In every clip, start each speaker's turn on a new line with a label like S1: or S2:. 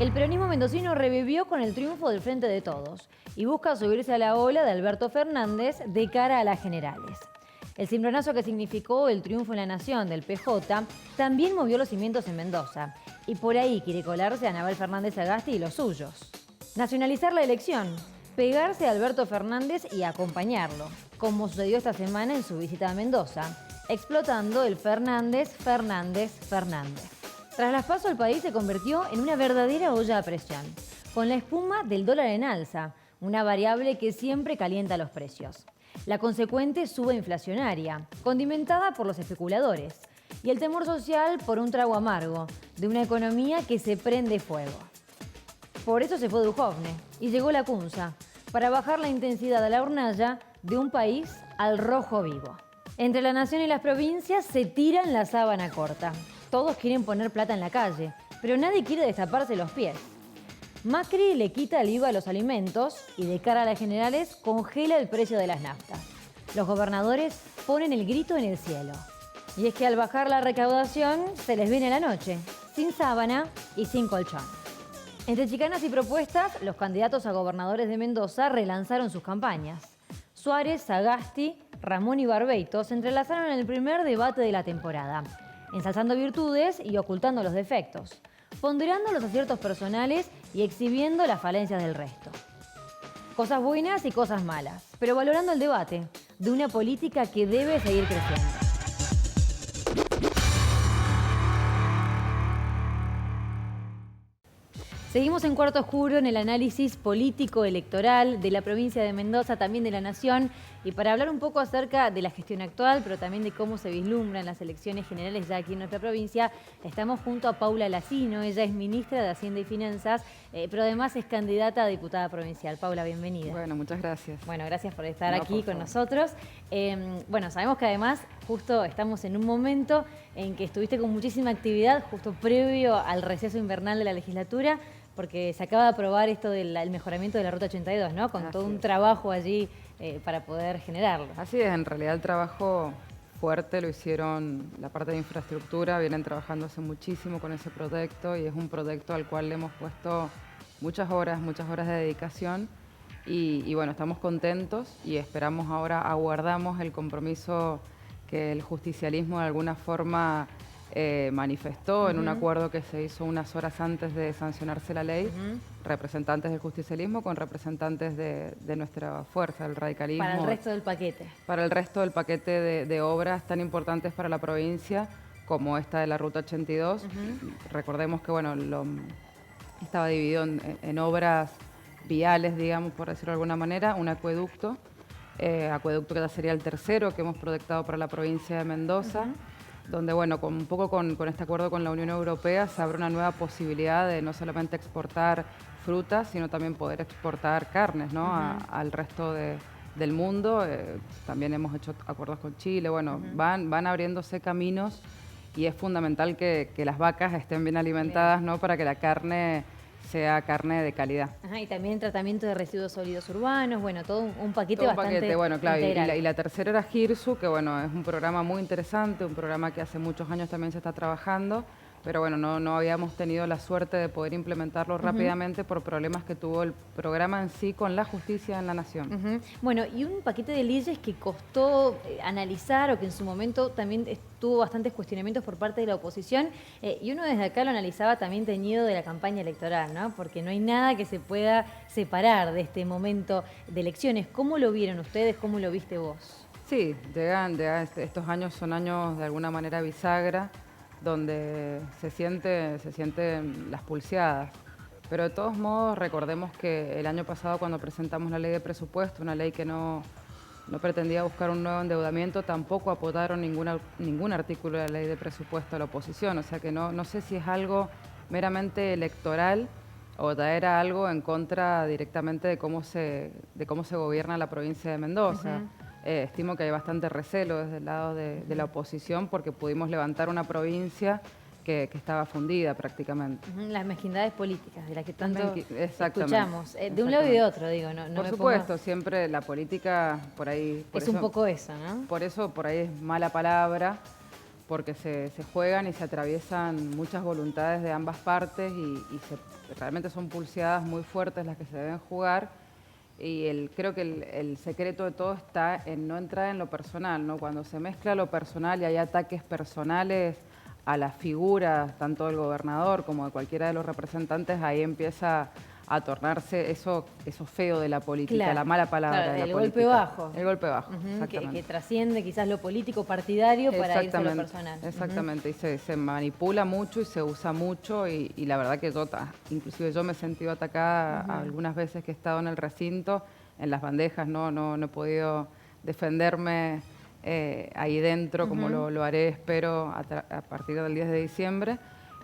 S1: El peronismo mendocino revivió con el triunfo del Frente de Todos y busca subirse a la ola de Alberto Fernández de cara a las generales. El cimbronazo que significó el triunfo en la Nación del PJ también movió los cimientos en Mendoza y por ahí quiere colarse a Aníbal Fernández Sagasti y los suyos. Nacionalizar la elección, pegarse a Alberto Fernández y acompañarlo, como sucedió esta semana en su visita a Mendoza, explotando el Fernández. Tras las PASO, el país se convirtió en una verdadera olla a presión, con la espuma del dólar en alza, una variable que siempre calienta los precios. La consecuente suba inflacionaria, condimentada por los especuladores, y el temor social por un trago amargo, de una economía que se prende fuego. Por eso se fue Duhovne y llegó la Cunza, para bajar la intensidad a la hornalla de un país al rojo vivo. Entre la nación y las provincias se tiran la sábana corta. Todos quieren poner plata en la calle, pero nadie quiere destaparse los pies. Macri le quita el IVA a los alimentos y de cara a las generales congela el precio de las naftas. Los gobernadores ponen el grito en el cielo. Y es que al bajar la recaudación se les viene la noche, sin sábana y sin colchón. Entre chicanas y propuestas, los candidatos a gobernadores de Mendoza relanzaron sus campañas. Suárez, Sagasti, Ramón y Barbeito se entrelazaron en el primer debate de la temporada, ensalzando virtudes y ocultando los defectos, ponderando los aciertos personales y exhibiendo las falencias del resto. Cosas buenas y cosas malas, pero valorando el debate de una política que debe seguir creciendo. Seguimos en Cuarto Oscuro en el análisis político-electoral de la provincia de Mendoza, también de la Nación, y para hablar un poco acerca de la gestión actual, pero también de cómo se vislumbran las elecciones generales ya aquí en nuestra provincia, estamos junto a Paula Lacino. Ella es ministra de Hacienda y Finanzas, pero además es candidata a diputada provincial. Paula, bienvenida.
S2: Bueno, muchas gracias.
S1: Bueno, gracias por estar aquí con nosotros. Bueno, sabemos que además justo estamos en un momento en que estuviste con muchísima actividad, justo previo al receso invernal de la legislatura, porque se acaba de aprobar esto del mejoramiento de la Ruta 82, ¿no? Con todo un trabajo allí para poder generarlo.
S2: Así es, en realidad el trabajo fuerte lo hicieron la parte de infraestructura, vienen trabajando hace muchísimo con ese proyecto y es un proyecto al cual le hemos puesto muchas horas de dedicación y bueno, estamos contentos y esperamos ahora, aguardamos el compromiso que el justicialismo de alguna forma manifestó en un acuerdo que se hizo unas horas antes de sancionarse la ley, representantes del justicialismo con representantes de nuestra fuerza, el radicalismo.
S1: Para el resto del paquete.
S2: Para el resto del paquete de obras tan importantes para la provincia como esta de la Ruta 82. Recordemos que bueno, estaba dividido en obras viales, digamos, por decirlo de alguna manera, un acueducto que ya sería el tercero que hemos proyectado para la provincia de Mendoza. Donde, bueno, un poco con este acuerdo con la Unión Europea se abre una nueva posibilidad de no solamente exportar frutas, sino también poder exportar carnes, ¿no? Al resto del mundo. También hemos hecho acuerdos con Chile. Bueno, van abriéndose caminos y es fundamental que las vacas estén bien alimentadas, ¿no? Para que la carne sea carne de calidad.
S1: Y también tratamiento de residuos sólidos urbanos, bueno, todo un paquete
S2: todo un
S1: bastante
S2: paquete, bueno, claro,
S1: integral.
S2: y la tercera era GIRSU, que bueno, es un programa muy interesante, un programa que hace muchos años también se está trabajando, pero bueno, no habíamos tenido la suerte de poder implementarlo rápidamente por problemas que tuvo el programa en sí con la justicia en la Nación.
S1: Bueno, y un paquete de leyes que costó analizar o que en su momento también tuvo bastantes cuestionamientos por parte de la oposición, y uno desde acá lo analizaba también teñido de la campaña electoral, ¿no? Porque no hay nada que se pueda separar de este momento de elecciones. ¿Cómo lo vieron ustedes? ¿Cómo lo viste vos?
S2: Sí, estos años son años de alguna manera bisagra, donde se sienten las pulseadas. Pero de todos modos recordemos que el año pasado cuando presentamos la ley de presupuesto, una ley que no pretendía buscar un nuevo endeudamiento, tampoco apoyaron ningún artículo de la ley de presupuesto a la oposición. O sea que no sé si es algo meramente electoral o ya era algo en contra directamente de cómo se gobierna la provincia de Mendoza. Estimo que hay bastante recelo desde el lado de la oposición porque pudimos levantar una provincia que estaba fundida prácticamente.
S1: Las mezquindades políticas de las que tanto escuchamos, de
S2: Exactamente.
S1: Un lado y de otro, digo.
S2: Por supuesto, siempre la política por ahí...
S1: Es un poco eso, ¿no?
S2: Por eso por ahí es mala palabra, porque se juegan y se atraviesan muchas voluntades de ambas partes realmente son pulseadas muy fuertes las que se deben jugar. Y creo que el secreto de todo está en no entrar en lo personal, ¿no? Cuando se mezcla lo personal y hay ataques personales a las figuras, tanto del gobernador como de cualquiera de los representantes, ahí empieza a tornarse eso feo de la política,
S1: claro,
S2: la mala palabra
S1: claro,
S2: de la
S1: el
S2: política.
S1: golpe bajo.
S2: El golpe bajo,
S1: Que trasciende quizás lo político partidario para irse a lo personal.
S2: Exactamente, y se manipula mucho y se usa mucho y la verdad que inclusive yo me he sentido atacada algunas veces que he estado en el recinto, en las bandejas, no he podido defenderme ahí dentro como lo haré, espero, a partir del 10 de diciembre.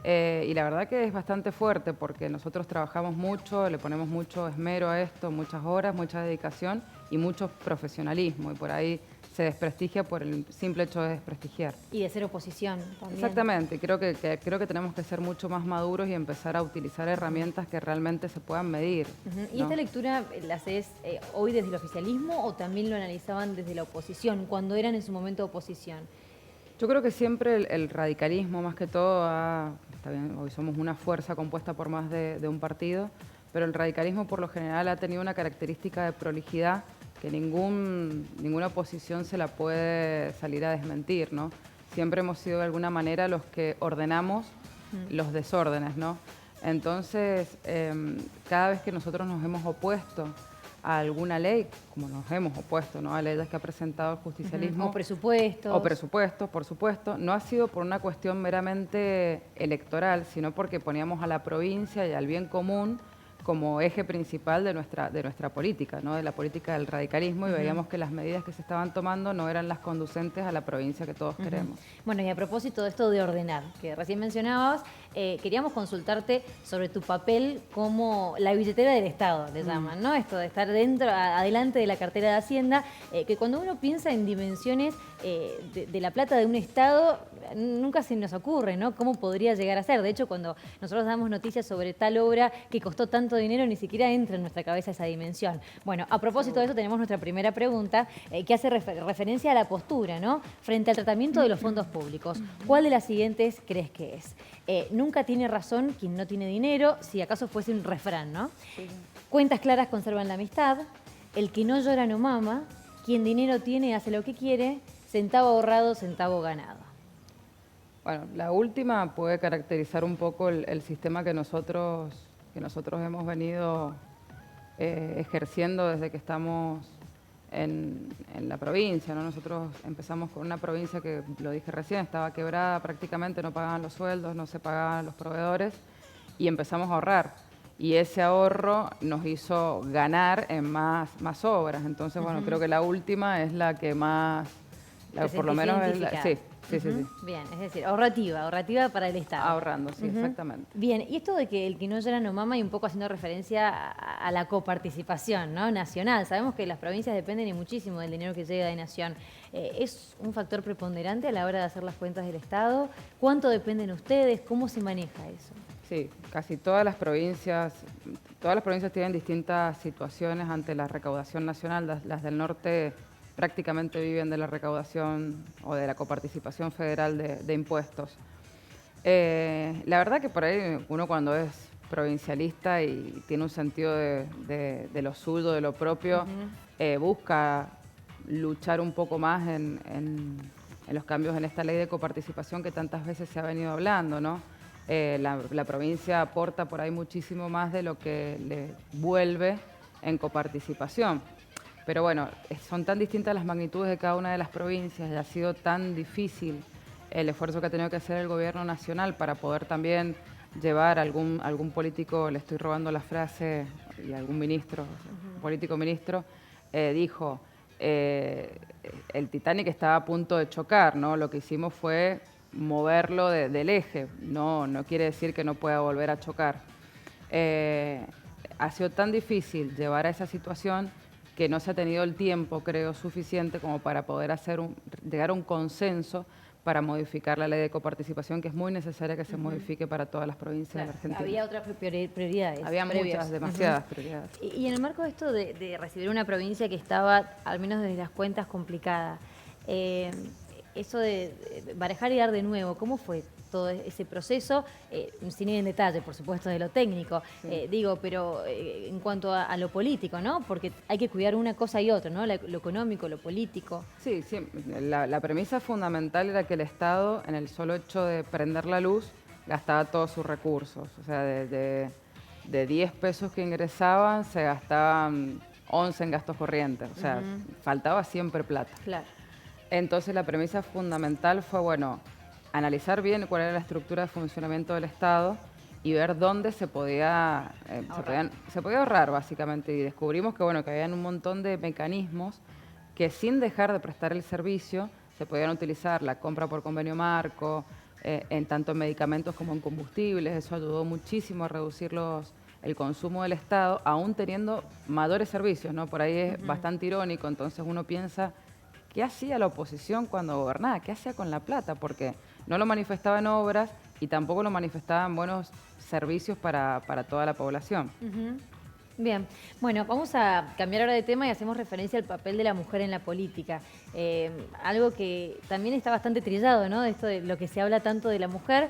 S2: Y la verdad que es bastante fuerte porque nosotros trabajamos mucho, le ponemos mucho esmero a esto, muchas horas, mucha dedicación y mucho profesionalismo. Y por ahí se desprestigia por el simple hecho de desprestigiar.
S1: Y de ser oposición también.
S2: Exactamente, creo que tenemos que ser mucho más maduros y empezar a utilizar herramientas que realmente se puedan medir.
S1: ¿Y esta lectura la haces hoy desde el oficialismo o también lo analizaban desde la oposición, cuando eran en su momento oposición?
S2: Yo creo que siempre el radicalismo, más que todo, está bien, hoy somos una fuerza compuesta por más de un partido, pero el radicalismo por lo general ha tenido una característica de prolijidad que ninguna oposición se la puede salir a desmentir, ¿no? Siempre hemos sido de alguna manera los que ordenamos los desórdenes, ¿no? Entonces, cada vez que nosotros nos hemos opuesto a alguna ley, como nos hemos opuesto, ¿no?, a leyes que ha presentado el justicialismo.
S1: O presupuestos.
S2: O presupuestos, por supuesto. No ha sido por una cuestión meramente electoral, sino porque poníamos a la provincia y al bien común como eje principal de nuestra política, ¿no?, de la política del radicalismo, y veíamos que las medidas que se estaban tomando no eran las conducentes a la provincia que todos queremos.
S1: Bueno, y a propósito de esto de ordenar, que recién mencionabas, queríamos consultarte sobre tu papel como la billetera del Estado, le llaman, ¿no? Esto de estar adelante de la cartera de Hacienda, que cuando uno piensa en dimensiones de la plata de un Estado, nunca se nos ocurre, ¿no?, cómo podría llegar a ser. De hecho, cuando nosotros damos noticias sobre tal obra que costó tanto dinero, ni siquiera entra en nuestra cabeza esa dimensión. Bueno, a propósito de eso tenemos nuestra primera pregunta, que hace referencia a la postura, ¿no?, frente al tratamiento de los fondos públicos. ¿Cuál de las siguientes crees que es? Nunca tiene razón quien no tiene dinero, si acaso fuese un refrán, ¿no? Sí. Cuentas claras conservan la amistad, el que no llora no mama, quien dinero tiene hace lo que quiere, centavo ahorrado, centavo ganado.
S2: Bueno, la última puede caracterizar un poco el sistema que nosotros hemos venido ejerciendo desde que estamos en la provincia, ¿no? Nosotros empezamos con una provincia que, lo dije recién, estaba quebrada prácticamente, no pagaban los sueldos, no se pagaban los proveedores, y empezamos a ahorrar. Y ese ahorro nos hizo ganar en más obras. Entonces, bueno, creo que la última es la que más, por lo menos es la, sí.
S1: Bien, es decir, ahorrativa para el Estado.
S2: Ahorrando, sí, exactamente.
S1: Bien, y esto de que el que no llora no mama, y un poco haciendo referencia a la coparticipación, ¿no?, nacional. Sabemos que las provincias dependen y muchísimo del dinero que llega de Nación. ¿Es un factor preponderante a la hora de hacer las cuentas del Estado? ¿Cuánto dependen ustedes? ¿Cómo se maneja eso?
S2: Sí, casi todas las provincias tienen distintas situaciones ante la recaudación nacional. Las del norte prácticamente viven de la recaudación o de la coparticipación federal de impuestos. La verdad que por ahí uno, cuando es provincialista y tiene un sentido de lo suyo, de lo propio, busca luchar un poco más en los cambios en esta ley de coparticipación que tantas veces se ha venido hablando, ¿no? La provincia aporta por ahí muchísimo más de lo que le vuelve en coparticipación. Pero bueno, son tan distintas las magnitudes de cada una de las provincias y ha sido tan difícil el esfuerzo que ha tenido que hacer el gobierno nacional para poder también llevar algún político, le estoy robando la frase, y algún ministro, político ministro, dijo, el Titanic estaba a punto de chocar, ¿no? Lo que hicimos fue moverlo del eje, no quiere decir que no pueda volver a chocar. Ha sido tan difícil llevar a esa situación que no se ha tenido el tiempo, creo, suficiente como para poder llegar a un consenso para modificar la ley de coparticipación, que es muy necesaria que se modifique para todas las provincias de la Argentina.
S1: Había otras prioridades.
S2: Había muchas, demasiadas prioridades.
S1: Y en el marco de esto de recibir una provincia que estaba, al menos desde las cuentas, complicada, eso de barajar y dar de nuevo, ¿cómo fue todo ese proceso? Sin ir en detalle, por supuesto, de lo técnico, digo, pero en cuanto a lo político, ¿no? Porque hay que cuidar una cosa y otra, ¿no? Lo económico, lo político.
S2: Sí, sí. La premisa fundamental era que el Estado, en el solo hecho de prender la luz, gastaba todos sus recursos. O sea, de 10 pesos que ingresaban, se gastaban 11 en gastos corrientes. O sea, faltaba siempre plata.
S1: Claro.
S2: Entonces, la premisa fundamental fue, bueno, analizar bien cuál era la estructura de funcionamiento del Estado y ver dónde se podía ahorrar, básicamente. Y descubrimos que, bueno, que había un montón de mecanismos que, sin dejar de prestar el servicio, se podían utilizar. La compra por convenio marco, en tanto en medicamentos como en combustibles. Eso ayudó muchísimo a reducir el consumo del Estado, aún teniendo mayores servicios, ¿no? Por ahí es bastante irónico. Entonces uno piensa, ¿qué hacía la oposición cuando gobernaba? ¿Qué hacía con la plata? Porque no lo manifestaba en obras y tampoco lo manifestaba en buenos servicios para toda la población.
S1: Bien, bueno, vamos a cambiar ahora de tema y hacemos referencia al papel de la mujer en la política. Algo que también está bastante trillado, ¿no? De esto de lo que se habla tanto de la mujer.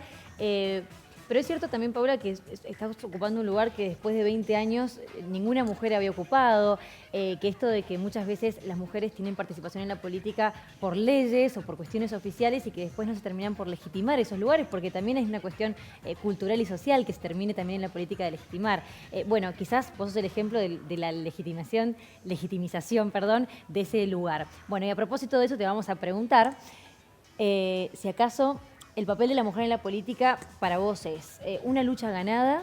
S1: Pero es cierto también, Paula, que estás ocupando un lugar que después de 20 años ninguna mujer había ocupado, que esto de que muchas veces las mujeres tienen participación en la política por leyes o por cuestiones oficiales y que después no se terminan por legitimar esos lugares, porque también es una cuestión cultural y social que se termine también en la política de legitimar. Bueno, quizás vos sos el ejemplo de la legitimización, de ese lugar. Bueno, y a propósito de eso te vamos a preguntar si acaso el papel de la mujer en la política para vos es una lucha ganada,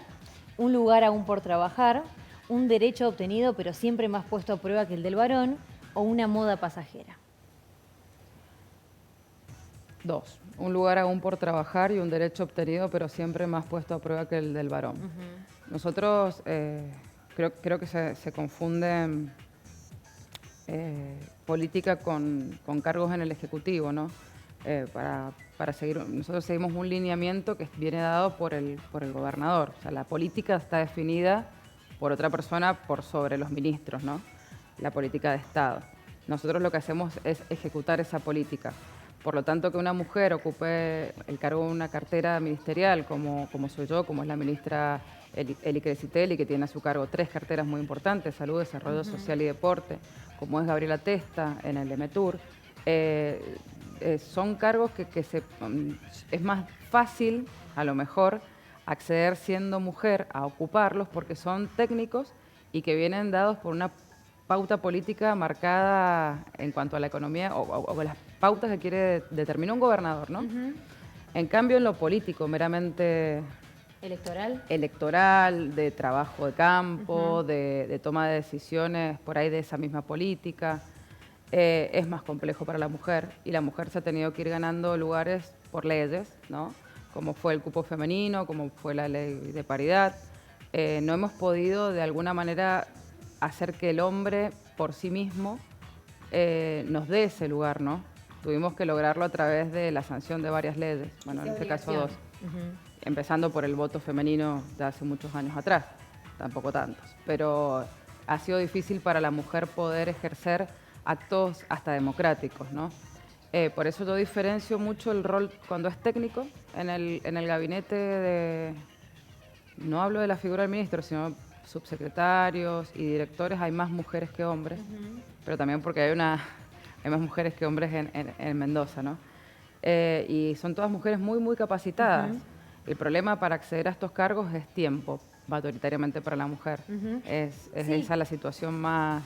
S1: un lugar aún por trabajar, un derecho obtenido pero siempre más puesto a prueba que el del varón, o una moda pasajera.
S2: Dos, un lugar aún por trabajar y un derecho obtenido pero siempre más puesto a prueba que el del varón. Nosotros creo que se confunden política con cargos en el Ejecutivo, ¿no? Para seguir, nosotros seguimos un lineamiento que viene dado por el gobernador. O sea, la política está definida por otra persona por sobre los ministros, ¿no? La política de Estado. Nosotros lo que hacemos es ejecutar esa política. Por lo tanto, que una mujer ocupe el cargo de una cartera ministerial, como soy yo, como es la ministra Eli Crescitelli, que tiene a su cargo 3 carteras muy importantes: salud, desarrollo social y deporte, como es Gabriela Testa en el EMETUR, son cargos que es más fácil, a lo mejor, acceder siendo mujer a ocuparlos porque son técnicos y que vienen dados por una pauta política marcada en cuanto a la economía o las pautas que quiere determinar un gobernador, ¿no? En cambio, en lo político, meramente electoral, de trabajo de campo, de toma de decisiones por ahí de esa misma política, es más complejo para la mujer, y la mujer se ha tenido que ir ganando lugares por leyes, ¿no? Como fue el cupo femenino, como fue la ley de paridad. No hemos podido de alguna manera hacer que el hombre por sí mismo nos dé ese lugar, ¿no? Tuvimos que lograrlo a través de la sanción de varias leyes, bueno, en este caso 2. Empezando por el voto femenino de hace muchos años atrás, tampoco tantos, pero ha sido difícil para la mujer poder ejercer actos hasta democráticos, ¿no? Por eso yo diferencio mucho el rol cuando es técnico. En el gabinete no hablo de la figura del ministro, sino subsecretarios y directores, hay más mujeres que hombres, pero también porque hay más mujeres que hombres en Mendoza, ¿no? Y son todas mujeres muy, muy capacitadas. El problema para acceder a estos cargos es tiempo, mayoritariamente para la mujer. Es esa la situación más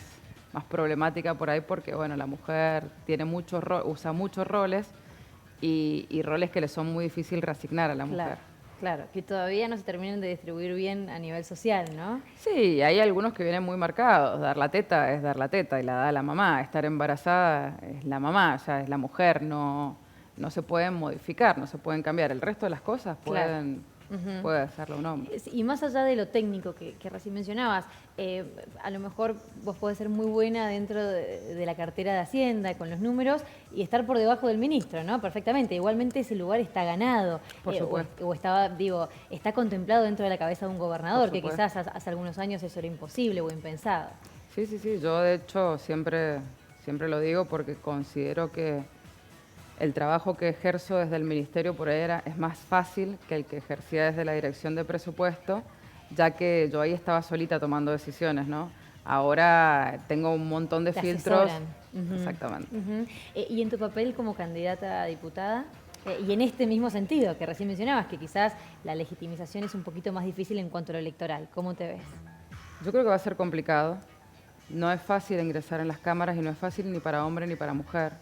S2: problemática por ahí, porque bueno, la mujer tiene usa muchos roles y roles que le son muy difícil reasignar a la mujer.
S1: Claro, que todavía no se terminan de distribuir bien a nivel social, ¿no?
S2: Sí, hay algunos que vienen muy marcados. Dar la teta es dar la teta y la da la mamá. Estar embarazada es la mamá, o sea, es la mujer. No se pueden modificar, no se pueden cambiar. El resto de las cosas puede hacerlo un hombre.
S1: Y más allá de lo técnico que recién mencionabas, a lo mejor vos podés ser muy buena dentro de la cartera de Hacienda, con los números, y estar por debajo del ministro, ¿no? Perfectamente. Igualmente ese lugar está ganado.
S2: Por supuesto.
S1: Está contemplado dentro de la cabeza de un gobernador, que quizás hace algunos años eso era imposible o impensado.
S2: Sí. Yo, de hecho, siempre lo digo porque considero que el trabajo que ejerzo desde el ministerio por ahí es más fácil que el que ejercía desde la dirección de presupuesto, ya que yo ahí estaba solita tomando decisiones, ¿no? Ahora tengo un montón de
S1: Te
S2: filtros.
S1: asesoran. Ujú,
S2: Exactamente.
S1: ujú. Y en tu papel como candidata a diputada, y en este mismo sentido que recién mencionabas, que quizás la legitimización es un poquito más difícil en cuanto a lo electoral, ¿cómo te ves?
S2: Yo creo que va a ser complicado. No es fácil ingresar en las cámaras y no es fácil ni para hombre ni para mujer.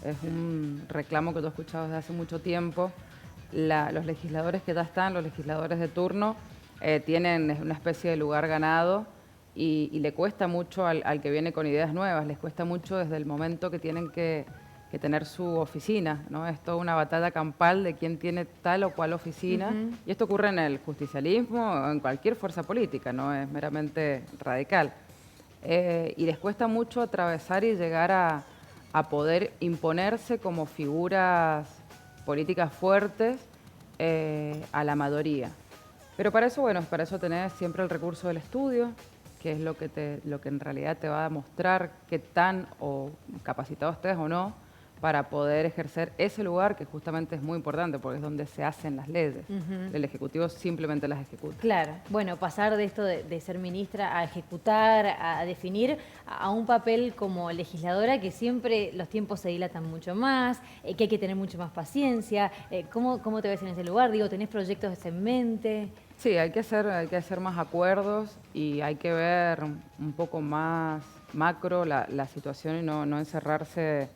S2: Es un reclamo que yo he escuchado desde hace mucho tiempo. Los legisladores que ya están, los legisladores de turno, tienen una especie de lugar ganado y le cuesta mucho al que viene con ideas nuevas, les cuesta mucho desde el momento que tienen que tener su oficina, ¿no? Es toda una batalla campal de quién tiene tal o cual oficina. Y esto ocurre en el justicialismo o en cualquier fuerza política, no es meramente radical. Y les cuesta mucho atravesar y llegar a poder imponerse como figuras políticas fuertes a la mayoría. Pero para eso, bueno, para eso tenés siempre el recurso del estudio, que es lo que en realidad te va a mostrar qué tan o capacitado estés o no para poder ejercer ese lugar que justamente es muy importante porque es donde se hacen las leyes. El Ejecutivo simplemente las ejecuta.
S1: Claro, bueno, pasar de esto de ser ministra a ejecutar, a definir, a un papel como legisladora que siempre los tiempos se dilatan mucho más, que hay que tener mucho más paciencia. ¿Cómo te ves en ese lugar? Digo, ¿tenés proyectos en mente?
S2: Sí, hay que hacer más acuerdos y hay que ver un poco más macro la situación y no encerrarse,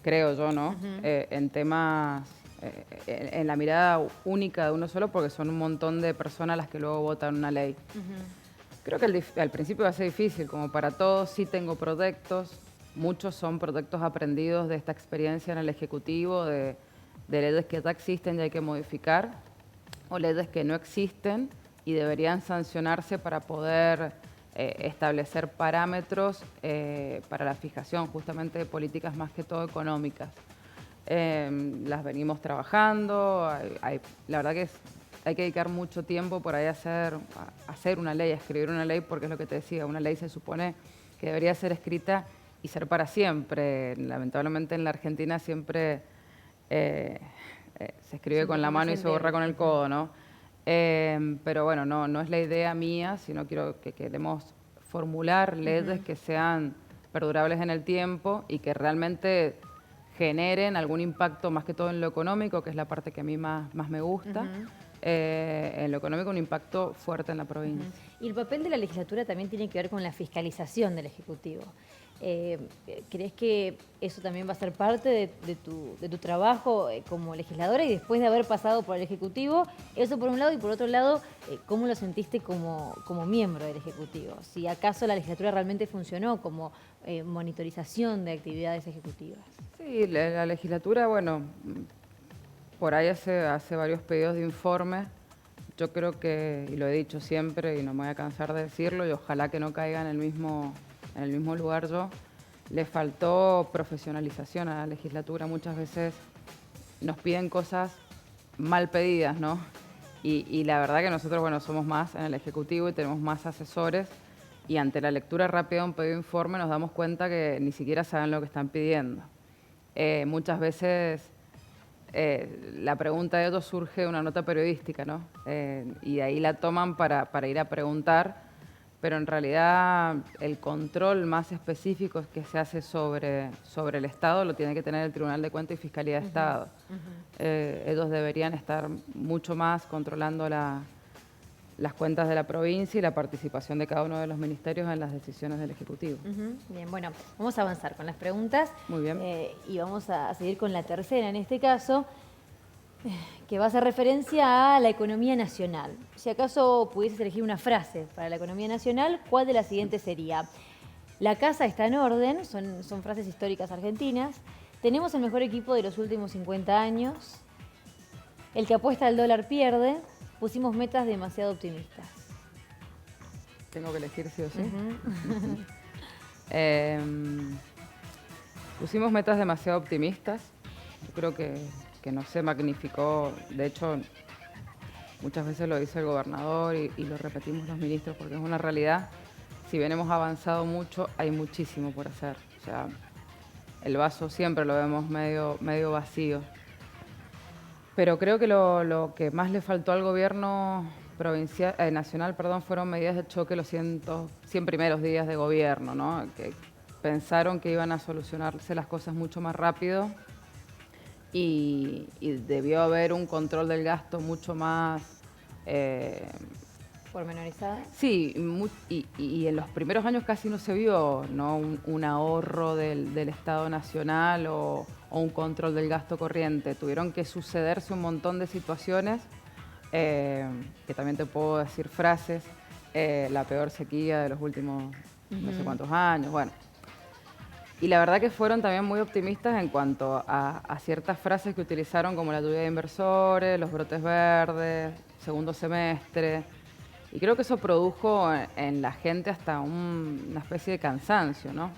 S2: creo yo, ¿no? En temas, en la mirada única de uno solo, porque son un montón de personas las que luego votan una ley. Creo que al principio va a ser difícil, como para todos, sí tengo proyectos, muchos son proyectos aprendidos de esta experiencia en el Ejecutivo, de leyes que ya existen y hay que modificar, o leyes que no existen y deberían sancionarse para poder establecer parámetros para la fijación justamente de políticas más que todo económicas. Las venimos trabajando, la verdad que hay que dedicar mucho tiempo por ahí a hacer una ley, a escribir una ley, porque es lo que te decía, una ley se supone que debería ser escrita y ser para siempre. Lamentablemente en la Argentina siempre se escribe con la mano y se borra con el codo, ¿no? Pero bueno, no es la idea mía, sino que queremos formular leyes que sean perdurables en el tiempo y que realmente generen algún impacto más que todo en lo económico, que es la parte que a mí más me gusta. En lo económico un impacto fuerte en la provincia.
S1: Y el papel de la legislatura también tiene que ver con la fiscalización del Ejecutivo. ¿Crees que eso también va a ser parte de tu trabajo como legisladora y después de haber pasado por el Ejecutivo? Eso por un lado, y por otro lado, ¿cómo lo sentiste como miembro del Ejecutivo? Si acaso la legislatura realmente funcionó como monitorización de actividades ejecutivas.
S2: Sí, la legislatura, bueno, por ahí hace varios pedidos de informe. Yo creo que, y lo he dicho siempre y no me voy a cansar de decirlo, y ojalá que no caiga en el mismo lugar yo, le faltó profesionalización a la legislatura. Muchas veces nos piden cosas mal pedidas, ¿no? Y la verdad que nosotros, bueno, somos más en el Ejecutivo y tenemos más asesores y ante la lectura rápida de un pedido de informe nos damos cuenta que ni siquiera saben lo que están pidiendo. Muchas veces la pregunta de ellos surge de una nota periodística, ¿no? Y de ahí la toman para ir a preguntar, pero en realidad el control más específico que se hace sobre el Estado lo tiene que tener el Tribunal de Cuentas y Fiscalía de Estado. Ellos deberían estar mucho más controlando las cuentas de la provincia y la participación de cada uno de los ministerios en las decisiones del Ejecutivo.
S1: Bien, bueno, vamos a avanzar con las preguntas.
S2: Muy bien.
S1: Y vamos a seguir con la tercera en este caso, que va a hacer referencia a la economía nacional. Si acaso pudieses elegir una frase para la economía nacional, ¿cuál de las siguientes sería? La casa está en orden, son frases históricas argentinas. Tenemos el mejor equipo de los últimos 50 años. El que apuesta al dólar pierde. Pusimos metas demasiado optimistas.
S2: Tengo que elegir sí o sí. Pusimos metas demasiado optimistas. Yo creo que no se magnificó. De hecho, muchas veces lo dice el gobernador y lo repetimos los ministros porque es una realidad. Si bien hemos avanzado mucho, hay muchísimo por hacer. O sea, el vaso siempre lo vemos medio vacío. Pero creo que lo que más le faltó al gobierno nacional, fueron medidas de choque los 100 primeros días de gobierno, ¿no? Que pensaron que iban a solucionarse las cosas mucho más rápido y debió haber un control del gasto mucho más...
S1: ¿Pormenorizada?
S2: Sí, y en los primeros años casi no se vio, ¿no? un ahorro del Estado Nacional o un control del gasto corriente. Tuvieron que sucederse un montón de situaciones, que también te puedo decir frases, la peor sequía de los últimos no sé cuántos años, bueno. Y la verdad que fueron también muy optimistas en cuanto a ciertas frases que utilizaron, como la lluvia de inversores, los brotes verdes, segundo semestre. Y creo que eso produjo en la gente hasta una especie de cansancio, ¿no?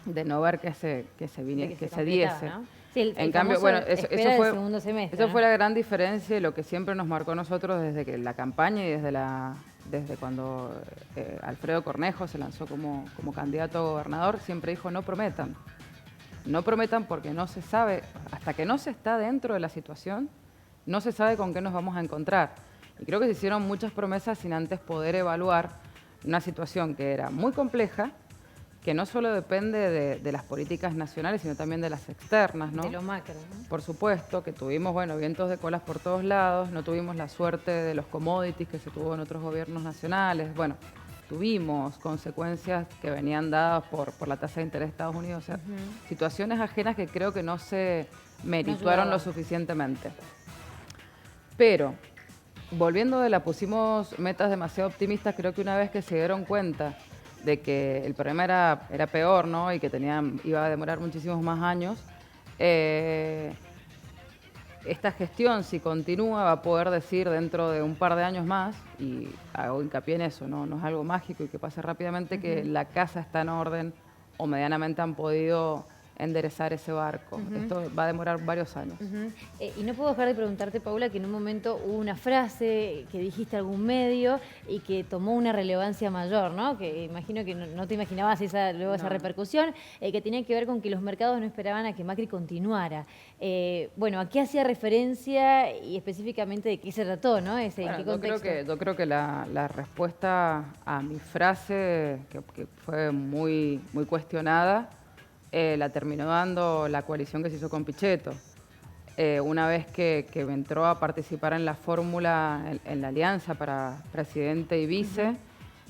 S2: De no ver que se diese.
S1: ¿No? Sí,
S2: en cambio, bueno, eso fue
S1: el segundo semestre,
S2: eso
S1: ¿no?
S2: fue la gran diferencia y lo que siempre nos marcó a nosotros desde que la campaña y desde cuando Alfredo Cornejo se lanzó como candidato a gobernador, siempre dijo no prometan. No prometan porque no se sabe, hasta que no se está dentro de la situación, no se sabe con qué nos vamos a encontrar. Y creo que se hicieron muchas promesas sin antes poder evaluar una situación que era muy compleja, que no solo depende de las políticas nacionales, sino también de las externas, ¿no?
S1: De lo macro, ¿no?
S2: Por supuesto, que tuvimos, vientos de colas por todos lados, no tuvimos la suerte de los commodities que se tuvo en otros gobiernos nacionales, tuvimos consecuencias que venían dadas por la tasa de interés de Estados Unidos, o sea, situaciones ajenas que creo que no se merituaron lo suficientemente. Pero, volviendo pusimos metas demasiado optimistas, creo que una vez que se dieron cuenta de que el problema era peor, ¿no? Y que iba a demorar muchísimos más años, esta gestión, si continúa, va a poder decir dentro de un par de años más, y hago hincapié en eso, no es algo mágico y que pase rápidamente, que la casa está en orden o medianamente han podido enderezar ese barco. Esto va a demorar varios años.
S1: Y no puedo dejar de preguntarte, Paula, que en un momento hubo una frase que dijiste a algún medio y que tomó una relevancia mayor, ¿no? Que imagino que no te imaginabas esa repercusión, que tenía que ver con que los mercados no esperaban a que Macri continuara. ¿A qué hacía referencia y específicamente de qué se trató, ¿no? ¿En qué contexto?
S2: Yo creo que la respuesta a mi frase, que fue muy, muy cuestionada, la terminó dando la coalición que se hizo con Pichetto. Una vez que entró a participar en la fórmula, en la alianza para presidente y vice,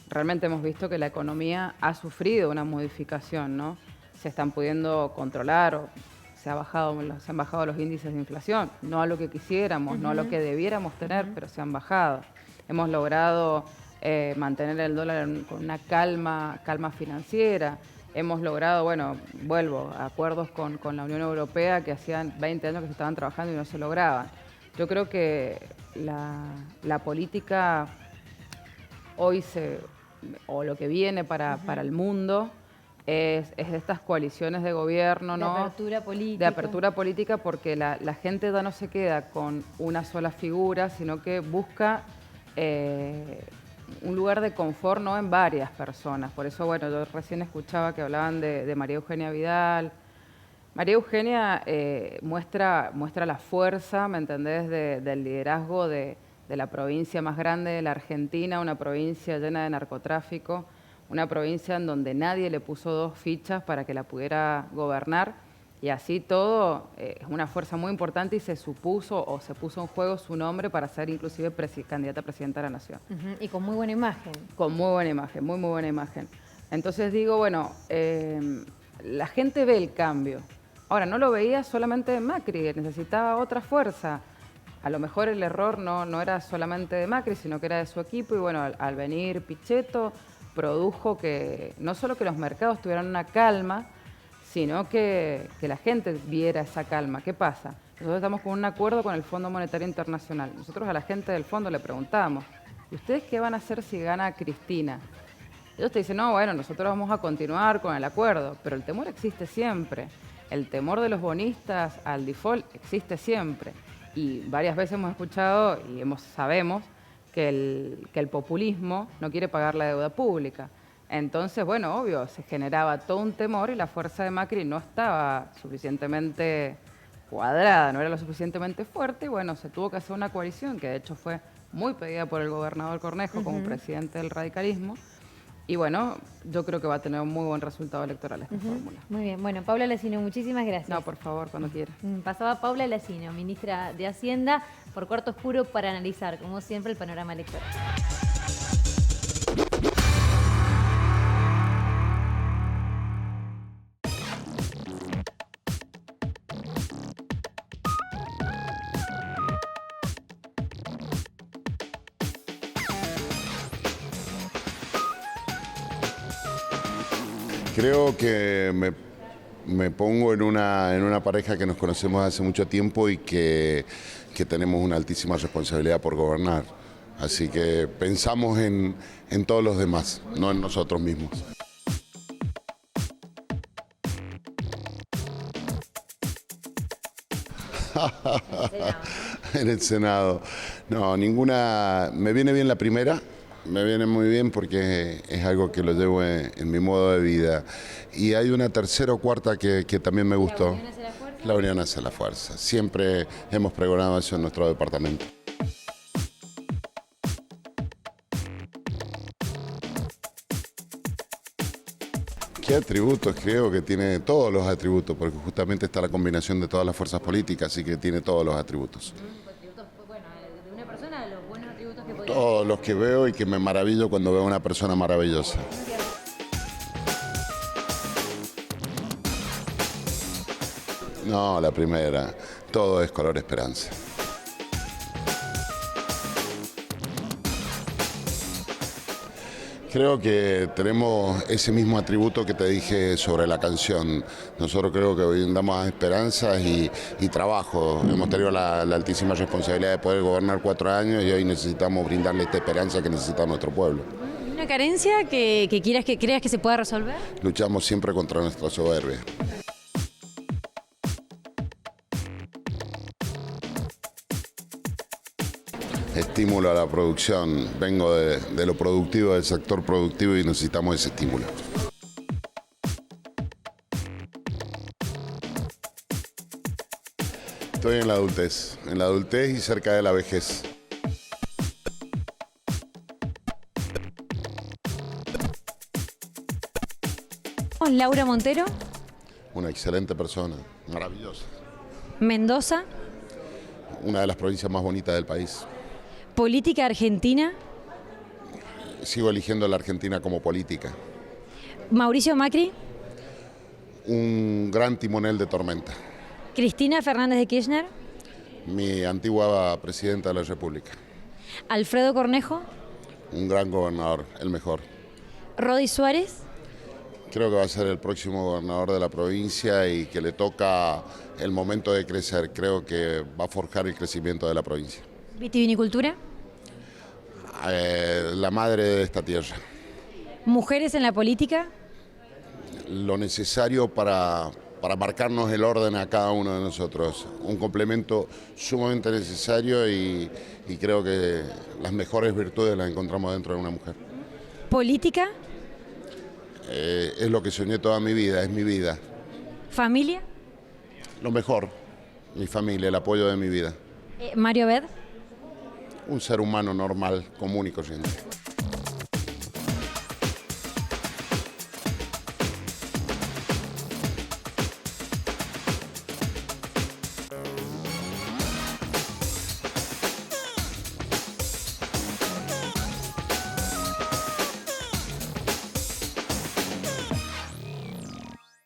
S2: realmente hemos visto que la economía ha sufrido una modificación, ¿no? Se están pudiendo controlar, se han bajado los índices de inflación, no a lo que quisiéramos, no a lo que debiéramos tener, pero se han bajado. Hemos logrado mantener el dólar con una calma financiera. Hemos logrado, acuerdos con la Unión Europea que hacían 20 años que se estaban trabajando y no se lograban. Yo creo que la política hoy o lo que viene para el mundo es de estas coaliciones de gobierno, ¿no?
S1: De apertura política.
S2: De apertura política, porque la gente ya no se queda con una sola figura, sino que busca un lugar de confort, ¿no? En varias personas. Por eso, yo recién escuchaba que hablaban de María Eugenia Vidal. María Eugenia muestra la fuerza, ¿me entendés?, del liderazgo de la provincia más grande de la Argentina, una provincia llena de narcotráfico, una provincia en donde nadie le puso 2 fichas para que la pudiera gobernar, y así todo es una fuerza muy importante y se puso en juego su nombre para ser inclusive candidata a presidenta de la Nación.
S1: Y con muy buena imagen.
S2: Con muy buena imagen, muy buena imagen. Entonces digo, la gente ve el cambio. Ahora, no lo veía solamente de Macri, necesitaba otra fuerza. A lo mejor el error no era solamente de Macri, sino que era de su equipo, y al venir Pichetto produjo que no solo que los mercados tuvieran una calma, sino que la gente viera esa calma. ¿Qué pasa? Nosotros estamos con un acuerdo con el Fondo Monetario Internacional. Nosotros a la gente del fondo le preguntamos, ¿y ustedes qué van a hacer si gana Cristina? Ellos te dicen, nosotros vamos a continuar con el acuerdo, pero el temor existe siempre. El temor de los bonistas al default existe siempre. Y varias veces hemos escuchado y sabemos que el populismo no quiere pagar la deuda pública. Entonces, bueno, obvio, se generaba todo un temor y la fuerza de Macri no estaba suficientemente cuadrada, no era lo suficientemente fuerte, y bueno, se tuvo que hacer una coalición, que de hecho fue muy pedida por el gobernador Cornejo como presidente del radicalismo. Y bueno, yo creo que va a tener un muy buen resultado electoral esta fórmula.
S1: Muy bien. Bueno, Paula Lacino, muchísimas gracias.
S2: No, por favor, cuando quiera.
S1: Pasaba Paula Lacino, ministra de Hacienda, por Cuarto Oscuro para analizar, como siempre, el panorama electoral.
S3: Creo que me pongo en una pareja que nos conocemos hace mucho tiempo y que tenemos una altísima responsabilidad por gobernar. Así que pensamos en todos los demás, no en nosotros mismos. En el Senado. No, ninguna. Me viene bien la primera. Me viene muy bien porque es algo que lo llevo en mi modo de vida. Y hay una tercera o cuarta que también me gustó.
S1: ¿La unión hace la fuerza?
S3: La unión hace la fuerza. Siempre hemos pregonado eso en nuestro departamento. ¿Qué atributos? Creo que tiene todos los atributos, porque justamente está la combinación de todas las fuerzas políticas, así que tiene todos los atributos.
S1: Bueno, de una persona, los buenos atributos que podría...
S3: Todos los que veo y que me maravillo cuando veo a una persona maravillosa. No, la primera. Todo es color esperanza. Creo que tenemos ese mismo atributo que te dije sobre la canción. Nosotros creo que brindamos esperanzas y trabajo. Hemos tenido la altísima responsabilidad de poder gobernar 4 años y hoy necesitamos brindarle esta esperanza que necesita nuestro pueblo.
S1: ¿Una carencia que creas que se pueda resolver?
S3: Luchamos siempre contra nuestra soberbia. Estímulo a la producción. Vengo de lo productivo, del sector productivo y necesitamos ese estímulo. Estoy en la adultez y cerca de la vejez.
S1: Laura Montero,
S3: Una excelente persona, maravillosa.
S1: Mendoza,
S3: Una de las provincias más bonitas del país.
S1: política argentina,
S3: Sigo eligiendo la Argentina como política.
S1: Mauricio Macri,
S3: Un gran timonel de tormenta.
S1: Cristina Fernández de Kirchner,
S3: Mi antigua presidenta de la República.
S1: Alfredo Cornejo,
S3: Un gran gobernador, el mejor.
S1: Rodi Suárez,
S3: Creo que va a ser el próximo gobernador de la provincia y que le toca el momento de crecer. Creo que va a forjar el crecimiento de la provincia.
S1: vitivinicultura,
S3: La madre de esta tierra.
S1: mujeres en la política,
S3: Lo necesario para marcarnos el orden a cada uno de nosotros. Un complemento sumamente necesario y creo que las mejores virtudes las encontramos dentro de una mujer.
S1: política,
S3: Es lo que soñé toda mi vida, es mi vida.
S1: familia,
S3: Lo mejor, mi familia, el apoyo de mi vida.
S1: Mario Abed.
S3: Un ser humano normal, común y corriente.